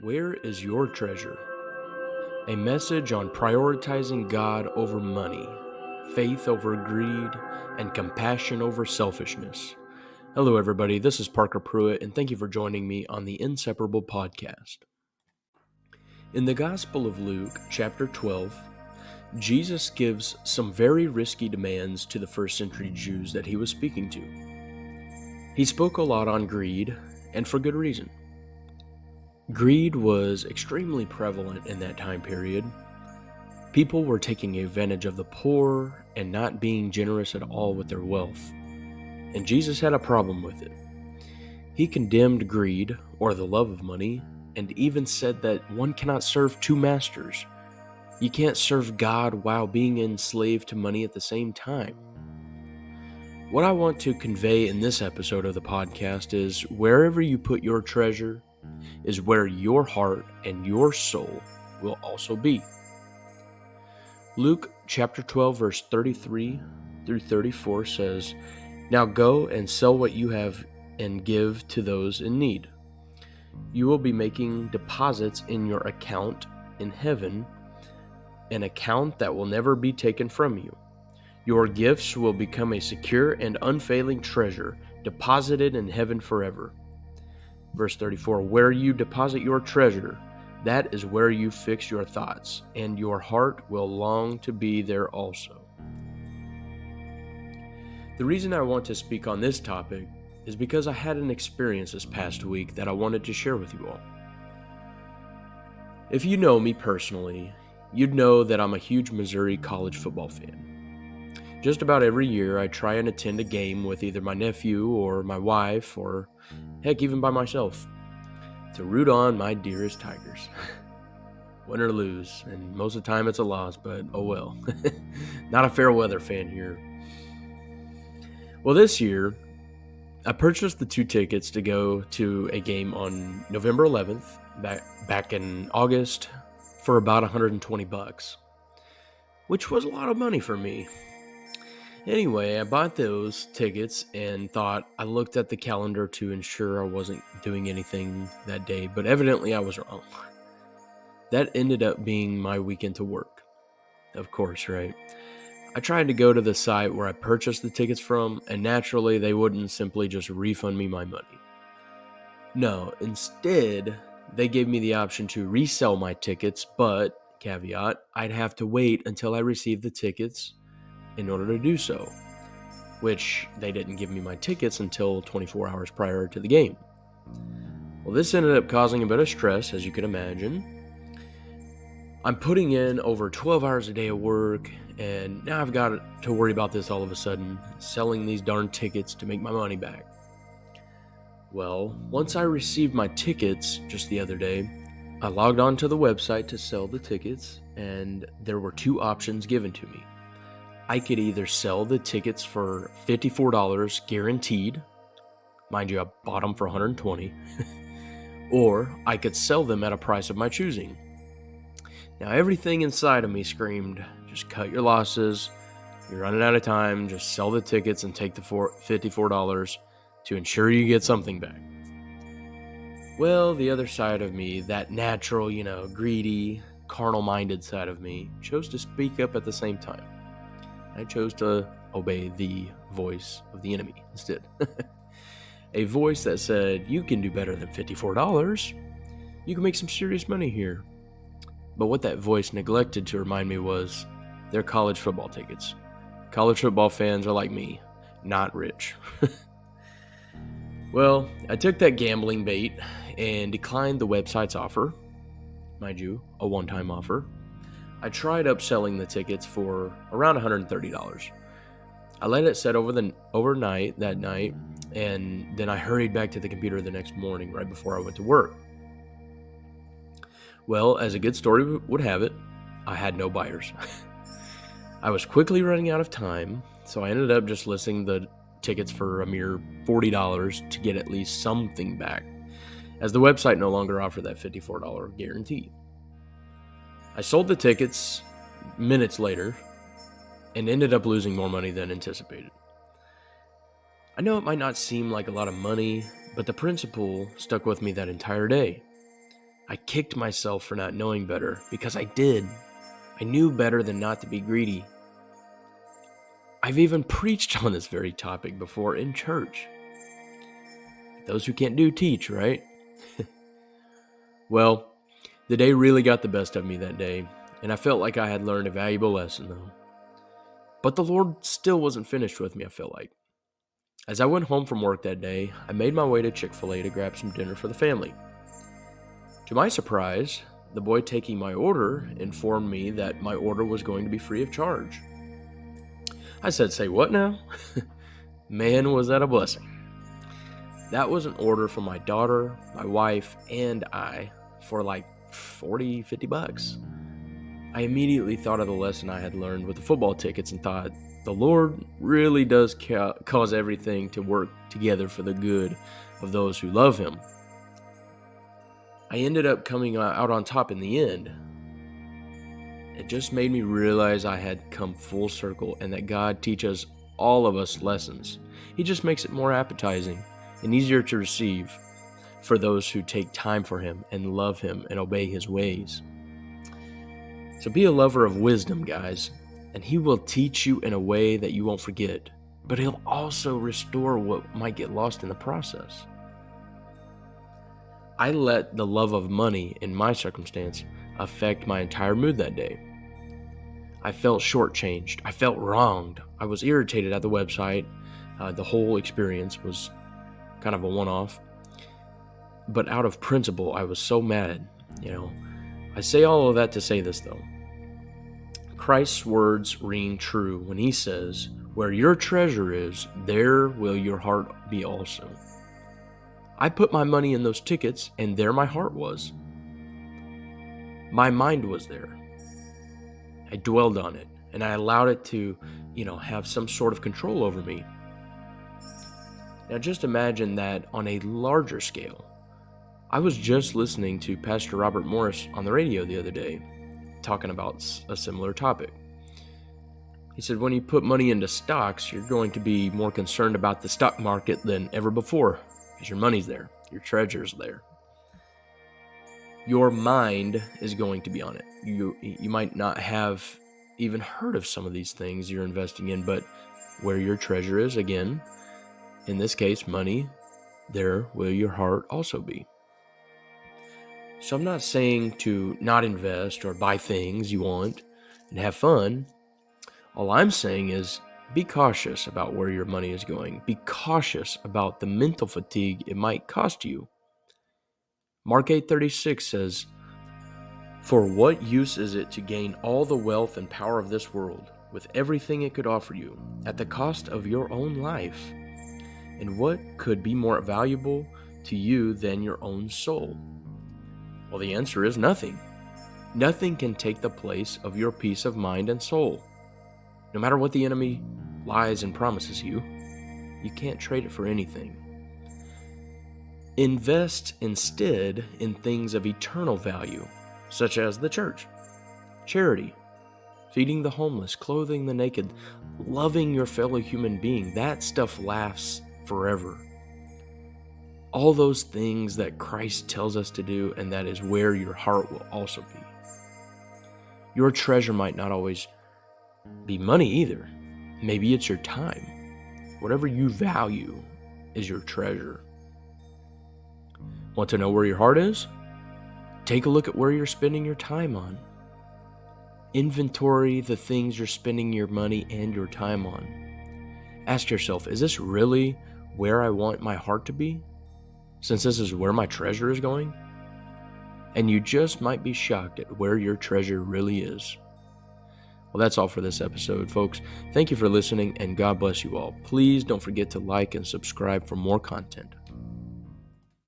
Where is your treasure? A message on prioritizing God over money, faith over greed, and compassion over selfishness. Hello, everybody. This is Parker Pruitt, and thank you for joining me on the Inseparable Podcast. In the Gospel of Luke, chapter 12, Jesus gives some very risky demands to the first century Jews that he was speaking to. He spoke a lot on greed, and for good reason. Greed was extremely prevalent in that time period. People were taking advantage of the poor and not being generous at all with their wealth. And Jesus had a problem with it. He condemned greed, or the love of money, and even said that one cannot serve two masters. You can't serve God while being enslaved to money at the same time. What I want to convey in this episode of the podcast is wherever you put your treasure is where your heart and your soul will also be. Luke chapter 12 verse 33 through 34 says, "Now go and sell what you have and give to those in need. You will be making deposits in your account in heaven, an account that will never be taken from you. Your gifts will become a secure and unfailing treasure deposited in heaven forever." Verse 34, "Where you deposit your treasure, that is where you fix your thoughts, and your heart will long to be there also." The reason I want to speak on this topic is because I had an experience this past week that I wanted to share with you all. If you know me personally, you'd know that I'm a huge Missouri college football fan. Just about every year, I try and attend a game with either my nephew or my wife, or heck, even by myself, to root on my dearest Tigers. Win or lose, and most of the time it's a loss, but oh well. Not a fair weather fan here. Well, this year, I purchased the 2 tickets to go to a game on November 11th, back in August, for about $120, which was a lot of money for me. Anyway, I bought those tickets and I looked at the calendar to ensure I wasn't doing anything that day, but evidently I was wrong. That ended up being my weekend to work. Of course, right? I tried to go to the site where I purchased the tickets from, and naturally they wouldn't simply just refund me my money. No, instead, they gave me the option to resell my tickets, but, caveat, I'd have to wait until I received the tickets in order to do so, which they didn't give me my tickets until 24 hours prior to the game. Well, this ended up causing a bit of stress, as you can imagine. I'm putting in over 12 hours a day of work, and now I've got to worry about this all of a sudden, selling these darn tickets to make my money back. Well, once I received my tickets just the other day, I logged on to the website to sell the tickets, and there were 2 options given to me. I could either sell the tickets for $54 guaranteed, mind you, I bought them for $120, or I could sell them at a price of my choosing. Now, everything inside of me screamed, just cut your losses, you're running out of time, just sell the tickets and take the $54 to ensure you get something back. Well, the other side of me, that natural, greedy, carnal-minded side of me, chose to speak up at the same time. I chose to obey the voice of the enemy instead. A voice that said, you can do better than $54. You can make some serious money here. But what that voice neglected to remind me was they're college football tickets. College football fans are like me, not rich. Well, I took that gambling bait and declined the website's offer. Mind you, a one-time offer. I tried upselling the tickets for around $130. I let it set overnight that night, and then I hurried back to the computer the next morning right before I went to work. Well, as a good story would have it, I had no buyers. I was quickly running out of time, so I ended up just listing the tickets for a mere $40 to get at least something back, as the website no longer offered that $54 guarantee. I sold the tickets minutes later and ended up losing more money than anticipated. I know it might not seem like a lot of money, but the principle stuck with me that entire day. I kicked myself for not knowing better because I did. I knew better than not to be greedy. I've even preached on this very topic before in church. Those who can't do, teach, right? Well, the day really got the best of me that day, and I felt like I had learned a valuable lesson, though. But the Lord still wasn't finished with me, I felt like. As I went home from work that day, I made my way to Chick-fil-A to grab some dinner for the family. To my surprise, the boy taking my order informed me that my order was going to be free of charge. I said, "Say what now?" Man, was that a blessing. That was an order for my daughter, my wife, and I for like $40-50. I immediately thought of the lesson I had learned with the football tickets and thought, the Lord really does cause everything to work together for the good of those who love Him. I ended up coming out on top in the end. It just made me realize I had come full circle and that God teaches all of us lessons. He just makes it more appetizing and easier to receive for those who take time for Him and love Him and obey His ways. So be a lover of wisdom, guys, and He will teach you in a way that you won't forget, but He'll also restore what might get lost in the process. I let the love of money in my circumstance affect my entire mood that day. I felt shortchanged. I felt wronged. I was irritated at the website. The whole experience was kind of a one-off. But out of principle, I was so mad. I say all of that to say this, though. Christ's words ring true when He says, "Where your treasure is, there will your heart be also." I put my money in those tickets, and there my heart was. My mind was there. I dwelled on it, and I allowed it to, have some sort of control over me. Now just imagine that on a larger scale. I was just listening to Pastor Robert Morris on the radio the other day, talking about a similar topic. He said, when you put money into stocks, you're going to be more concerned about the stock market than ever before, because your money's there, your treasure's there. Your mind is going to be on it. You might not have even heard of some of these things you're investing in, but where your treasure is, again, in this case, money, there will your heart also be. So I'm not saying to not invest or buy things you want and have fun. All I'm saying is be cautious about where your money is going. Be cautious about the mental fatigue it might cost you. Mark 8:36 says, "For what use is it to gain all the wealth and power of this world, with everything it could offer you, at the cost of your own life? And what could be more valuable to you than your own soul?" Well, the answer is nothing. Nothing can take the place of your peace of mind and soul. No matter what the enemy lies and promises you, you can't trade it for anything. Invest instead in things of eternal value, such as the church, charity, feeding the homeless, clothing the naked, loving your fellow human being. That stuff lasts forever. All those things that Christ tells us to do, and that is where your heart will also be. Your treasure might not always be money either. Maybe it's your time. Whatever you value is your treasure. Want to know where your heart is? Take a look at where you're spending your time on. Inventory the things you're spending your money and your time on. Ask yourself, is this really where I want my heart to be? Since this is where my treasure is going? And you just might be shocked at where your treasure really is. Well, that's all for this episode, folks. Thank you for listening, and God bless you all. Please don't forget to like and subscribe for more content.